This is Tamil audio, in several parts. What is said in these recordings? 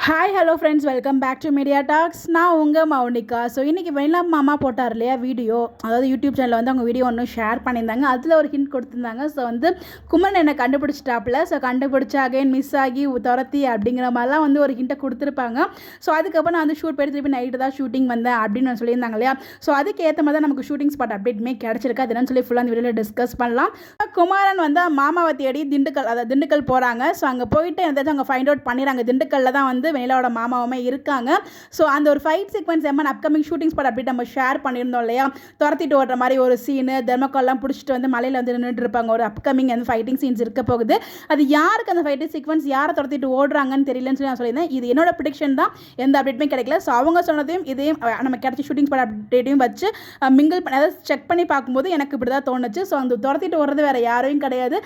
Hi hello friends, welcome back to Media Talks. நான் உங்கள் மௌனிகா. ஸோ இன்றைக்கி வெண்ணிலா மாமா போட்டார் இல்லையா வீடியோ, அதாவது யூடியூப் சேனலில் வந்து அவங்க வீடியோ ஒன்று ஷேர் பண்ணியிருந்தாங்க. அதில் ஒரு ஹிண்ட் கொடுத்துருந்தாங்க. ஸோ வந்து குமரன் என்னை கண்டுபிடிச்சிட்டாப்புல. ஸோ கண்டுபிடிச்சா அகைன் மிஸ் ஆகி துரத்தி அப்படிங்கிற மாதிரிலாம் வந்து ஒரு ஹிண்ட்டை கொடுத்துருப்பாங்க. ஸோ அதுக்கப்புறம் நான் வந்து ஷூட் போய்ட்டு திருப்பி நைட்டு தான் ஷூட்டிங் வந்தேன் அப்படின்னு சொல்லியிருந்தாங்க இல்லையா. ஸோ அதுக்கு ஏற்ற மாதிரி தான் நமக்கு ஷூட்டிங் ஸ்பாட் அப்டேட்டுமே கிடச்சிருக்கு. அது என்னன்னு சொல்லி ஃபுல்லாக அந்த வீடியோவில் டிஸ்கஸ் பண்ணலாம். குமாரன் வந்து மாமாவை தேடி திண்டுக்கல் போகிறாங்க. ஸோ அங்கே போயிட்டு எதாவது அங்கே ஃபைண்ட் அவுட் பண்ணிடுறாங்க. திண்டுக்கல்ல தான் வந்து வெண்ணிலாவோட மாமாவுமே இருக்காங்க. ஸோ அந்த ஒரு fight sequence upcoming shooting spot அப்படி நம்ம ஷேர் பண்ணியிருந்தோம் இல்லையா. துரத்திட்டு ஓடுற மாதிரி ஒரு சீனு, தெர்மக்கால்லாம் பிடிச்சிட்டு வந்து மலையில் வந்து நின்றுட்டு இருப்பாங்க. ஒரு அப்கமிங் அந்த ஃபைட்டிங் சீன்ஸ் இருக்க போகுது. அது யாருக்கு அந்த ஃபைட்டிங் சீக்வன்ஸ் யாரை துரத்திட்டு ஓடுறாங்கன்னு தெரியலன்னு சொல்லி நான் சொல்லியிருந்தேன். இது என்னோட ப்ரிடிக்ஷன் தான், எந்த அப்டேட்டுமே கிடைக்கல. ஸோ அவங்க சொன்னதையும் இதையும் நம்ம கிடைச்ச ஷூட்டிங் ஸ்பாட் அப்டேட்டையும் வச்சு மிங்கிள் பண்ணி அதாவது செக் பண்ணி பார்க்கும்போது எனக்கு இப்படி தான் தோணுச்சு. ஸோ அந்த துரத்திட்டு ஓடுறது வேறு யாரையும் கிடையாது,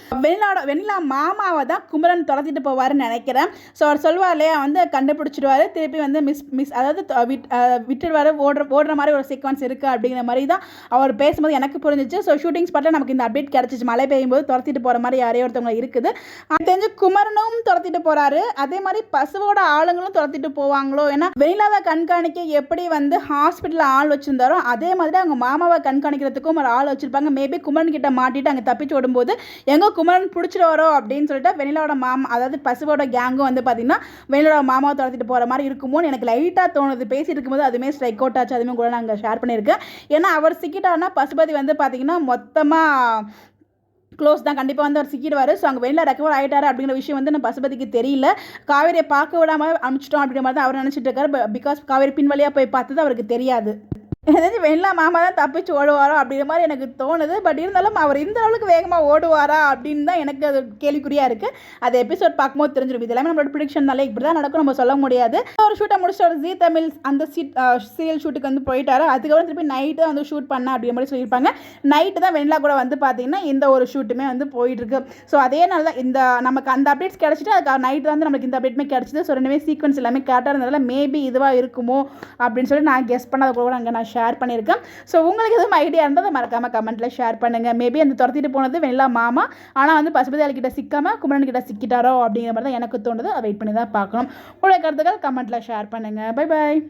வெண்ணிலா மாமாவை தான் குமரன் துரத்திட்டு போவார்னு நினைக்கிறேன். ஸோ அவர் சொல்வார் இல்லையா, வந்து கண்டுபிடிச்சிடுவார், திருப்பி வந்து மிஸ் அதாவது விட்டுடுவார், ஓடுற மாதிரி ஒரு சீக்வன்ஸ் இருக்குது அப்படிங்கிற மாதிரி தான் அவர் பேசும்போது எனக்கு புரிஞ்சிச்சு. ஸோ ஷூட்டிங் ஸ்பாட்டில் நமக்கு இந்த அப்டேட் கிடச்சிச்சு. மழை பெய்யும் போது துரத்திட்டு போகிற மாதிரி யாரையோ ஒருத்தவங்க இருக்குது. அது தெரிஞ்சு குமரனும் துரத்திட்டு போகிறாரு. அதே மாதிரி பசுவோட ஆளுங்களும் துரத்திட்டு போவாங்களோ. ஏன்னா வெண்ணிலாவை கண்காணிக்க எப்படி வந்து ஹாஸ்பிட்டலில் ஆள் வச்சுருந்தாரோ அதே மாதிரி அவங்க மாமாவை கண்காணிக்கிறதுக்கும் ஒரு ஆள் வச்சுருப்பாங்க. மேபி குமரன் கிட்ட மாட்டிட்டு அங்கே தப்பிச்சு ஓடும்போது எங்கே குமரன் பிடிச்சிட்டு வரோம் அப்படின்னு சொல்லிட்டு வெண்ணிலாவோட மாமா அதாவது பசுவோட கேங்கும் வந்து பார்த்திங்கன்னா வெண்ணிலாவோட மாமாவை துரத்திட்டு போகிற மாதிரி இருக்குமோன்னு எனக்கு லைட்டாக தோணுது. பேசிட்டு இருக்கும்போது அதுவுமே ஸ்ட்ரைக் அவுட் ஆச்சு. அதுவுமே கூட நாங்கள் ஷேர் பண்ணியிருக்கேன். ஏன்னா அவர் சிக்கிட்டாருன்னா பசுபதி வந்து பார்த்திங்கன்னா மொத்தமாக க்ளோஸ் தான், கண்டிப்பாக வந்து அவர் சிக்கிடுவார். ஸோ அங்கே வெளியில் ரெக்கவர் ஆகிட்டார் அப்படிங்கிற விஷயம் வந்து நம்ம பசுபதிக்கு தெரியல. காவேரியை பார்க்க விடாமல் அனுப்பிச்சிட்டோம் அப்படிங்கிற மாதிரி தான் அவர் நினச்சிட்டு இருக்காரு. பிகாஸ் காவேரி பின் வழியாக போய் பார்த்தது அவருக்கு தெரியாது. ஏதாச்சும் வெண்ணிலா மாமா தான் தப்பிச்சு ஓடுவாரோ அப்படிங்கிற மாதிரி எனக்கு தோணுது. பட் இருந்தாலும் அவர் இந்த அளவுக்கு வேகமாக ஓடுவாரா அப்படின்னு தான் எனக்கு அது கேள்விக்குறியாக இருக்குது. அது எபிசோட் பார்க்கும்போது தெரிஞ்சிடும். இது எல்லாமே நம்மளோட ப்ரிடிக்ஷன்னாலே இப்படி தான் நடக்கும், நம்ம சொல்ல முடியாது. ஒரு ஷூட்டை முடிச்சுட்டு ஒரு ஜீ தமிழ் அந்த சீரியல் ஷூட்டுக்கு வந்து போயிட்டாரு. அதுக்கப்புறம் திருப்பி நைட்டு தான் வந்து ஷூட் பண்ண அப்படிங்கிற மாதிரி சொல்லியிருப்பாங்க. நைட்டு தான் வெண்ணிலா கூட வந்து பார்த்தீங்கன்னா இந்த ஒரு ஷூட்டுமே வந்து போயிட்டுருக்கு. ஸோ அதே நாள் தான் இந்த நமக்கு அந்த அப்டேட்ஸ் கிடச்சிட்டு அதுக்கு நைட்டு வந்து நமக்கு இந்த அப்டேட்டுமே கிடச்சிது. ஸோ ரெண்டுமே சீக்வன்ஸ் எல்லாமே கரெக்டாக இருந்ததால் மேபி இதுவாக இருக்குமோ அப்படின்னு சொல்லி நான் கெஸ் பண்ணதை கூட அங்கே நான் ஷேர் பண்ணியிருக்கேன். ஸோ உங்களுக்கு எதுவும் ஐடியா இருந்தால் அதை மறக்காமல் கமெண்ட்டில் ஷேர் பண்ணுங்கள். மேபி அந்த துரத்திட்டு போனது வெண்ணிலா மாமா, ஆனால் வந்து பசுபதி கிட்ட சிக்காமல் குமரன் கிட்ட சிக்கிட்டாரோ அப்படிங்கிற மாதிரி தான் எனக்கு தோணுது. அதை வெயிட் பண்ணி தான் பார்க்கணும். உங்களுடைய கருத்துக்கள் கமெண்ட்டில் ஷேர் பண்ணுங்கள். Bye bye.